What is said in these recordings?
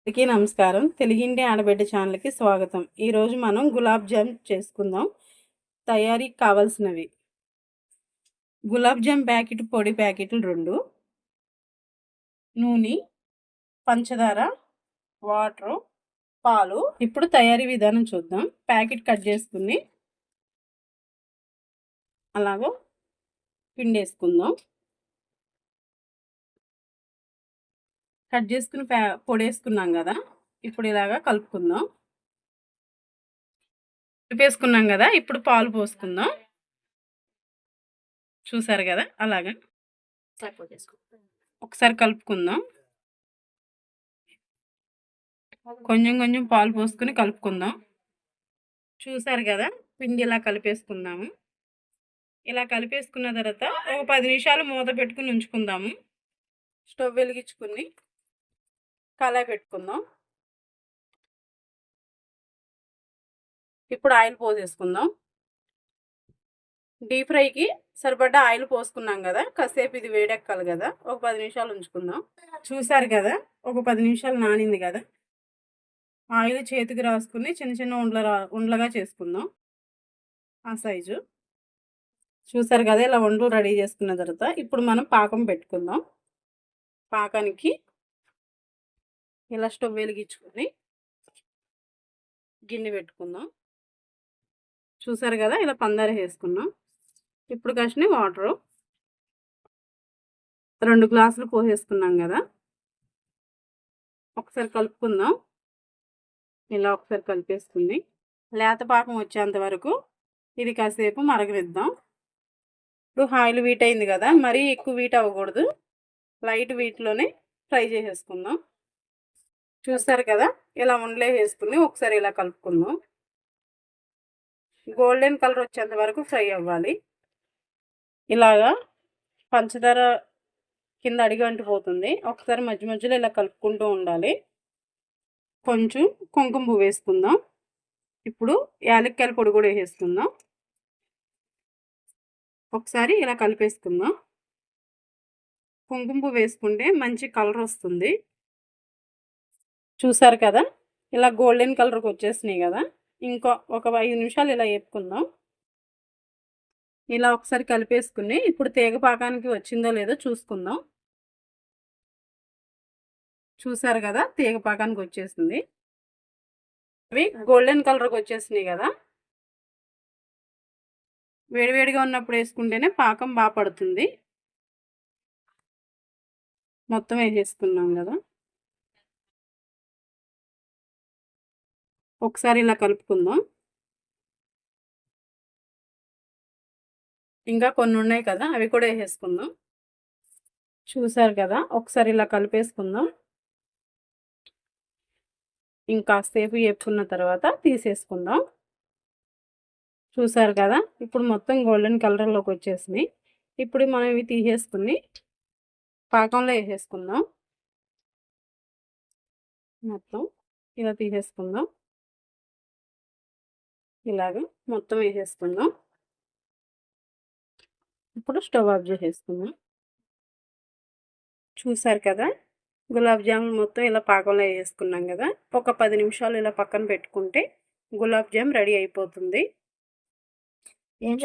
అందరికీ నమస్కారం. తెలుగింటి ఆడబిడ్డ ఛానల్కి స్వాగతం. ఈరోజు మనం గులాబ్ జామ్ చేసుకుందాం. తయారీకి కావాల్సినవి: గులాబ్ జామ్ ప్యాకెట్, పొడి ప్యాకెట్లు 2, నూనె, పంచదార, వాటరు, పాలు. ఇప్పుడు తయారీ విధానం చూద్దాం. ప్యాకెట్ కట్ చేసుకుని అలాగో పిండేసుకుందాం. కట్ చేసుకుని పొడి వేసుకున్నాం కదా, ఇప్పుడు ఇలాగా కలుపుకుందాం. కలిపేసుకున్నాం కదా, ఇప్పుడు పాలు పోసుకుందాం. చూసారు కదా, అలాగా ఒకసారి కలుపుకుందాం. కొంచెం కొంచెం పాలు పోసుకుని కలుపుకుందాం. చూసారు కదా, పిండి ఇలా కలిపేసుకుందాము. ఇలా కలిపేసుకున్న తర్వాత ఒక 10 నిమిషాలు మూత పెట్టుకుని ఉంచుకుందాము. స్టవ్ వెలిగించుకుని కళాయి పెట్టుకుందాం. ఇప్పుడు ఆయిల్ పోసేసుకుందాం. డీప్ ఫ్రైకి సరిపడ్డా ఆయిల్ పోసుకున్నాం కదా, కాసేపు ఇది వేడెక్కాలి కదా, ఒక 10 నిమిషాలు ఉంచుకుందాం. చూసారు కదా, ఒక 10 నిమిషాలు నానింది కదా, ఆయిల్ చేతికి రాసుకుని చిన్న చిన్న ఉండలుగా చేసుకుందాం. ఆ సైజు చూసారు కదా, ఇలా ఉండలు రెడీ చేసుకున్న తర్వాత ఇప్పుడు మనం పాకం పెట్టుకుందాం. పాకానికి ఇలా స్టవ్ వెలిగించుకొని గిన్నె పెట్టుకుందాం. చూసారు కదా, ఇలా పందార వేసుకున్నాం. ఇప్పుడు కాసిన వాటరు 2 గ్లాసులు పోసేసుకున్నాం కదా, ఒకసారి కలుపుకుందాం. ఇలా ఒకసారి కలిపేసుకుని లేత పాకం వచ్చేంత వరకు ఇది కాసేపు మరగనిద్దాం. ఇప్పుడు ఆయిల్ వీట్ అయింది కదా, మరీ ఎక్కువ వీట్ అవ్వకూడదు, లైట్ వీట్లోనే ఫ్రై చేసేసుకుందాం. చూస్తారు కదా, ఇలా ఉండలే వేసుకుని ఒకసారి ఇలా కలుపుకుందాం. గోల్డెన్ కలర్ వచ్చేంత వరకు ఫ్రై అవ్వాలి. ఇలాగా పంచదార కింద అడిగి అంటిపోతుంది, ఒకసారి మధ్య మధ్యలో ఇలా కలుపుకుంటూ ఉండాలి. కొంచెం కుంకుమ పువ్వు వేసుకుందాం. ఇప్పుడు యాలక్కాయల పొడి కూడా వేసేసుకుందాం. ఒకసారి ఇలా కలిపేసుకుందాం. కుంకుమ పువ్వు వేసుకుంటే మంచి కలర్ వస్తుంది. చూసారు కదా, ఇలా గోల్డెన్ కలర్కి వచ్చేసినాయి కదా, ఇంకో ఒక 5 నిమిషాలు ఇలా వేపుకుందాం. ఇలా ఒకసారి కలిపేసుకుని ఇప్పుడు తీగ పాకానికి వచ్చిందో లేదో చూసుకుందాం. చూసారు కదా, తీగ పాకానికి వచ్చేసింది. అవి గోల్డెన్ కలర్కి వచ్చేసినాయి కదా, వేడివేడిగా ఉన్నప్పుడు వేసుకుంటేనే పాకం బాగా పడుతుంది. మొత్తం వేసేసుకున్నాం కదా, ఒకసారి ఇలా కలుపుకుందాం. ఇంకా కొన్ని ఉన్నాయి కదా, అవి కూడా వేసేసుకుందాం. చూసారు కదా, ఒకసారి ఇలా కలిపేసుకుందాం. ఇంకాసేపు వేపుకున్న తర్వాత తీసేసుకుందాం. చూసారు కదా, ఇప్పుడు మొత్తం గోల్డెన్ కలర్లోకి వచ్చేసినాయి. ఇప్పుడు మనం ఇవి తీసేసుకుని పాకంలో వేసేసుకుందాం. మొత్తం ఇలా తీసేసుకుందాం. ఇలాగ మొత్తం వేసేసుకుందాం. ఇప్పుడు స్టవ్ ఆఫ్ చేసేసుకుందాం. చూసారు కదా, గులాబ్ జామున్ మొత్తం ఇలా పాకంలో వేసుకున్నాం కదా, ఒక 10 నిమిషాలు ఇలా పక్కన పెట్టుకుంటే గులాబ్ జామ్ రెడీ అయిపోతుంది.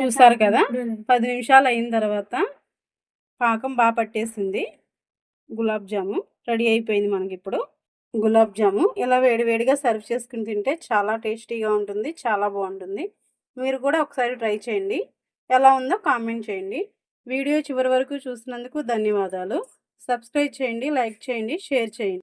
చూసారు కదా, 10 నిమిషాలు అయిన తర్వాత పాకం బాగా పట్టేసింది. గులాబ్ జాము రెడీ అయిపోయింది మనకి. ఇప్పుడు గులాబ్ జాము ఇలా వేడివేడిగా సర్వ్ చేసుకుని తింటే చాలా టేస్టీగా ఉంటుంది, చాలా బాగుంటుంది. మీరు కూడా ఒకసారి ట్రై చేయండి. ఎలా ఉందో కామెంట్ చేయండి. వీడియో చివరి వరకు చూసినందుకు ధన్యవాదాలు. సబ్స్క్రైబ్ చేయండి, లైక్ చేయండి, షేర్ చేయండి.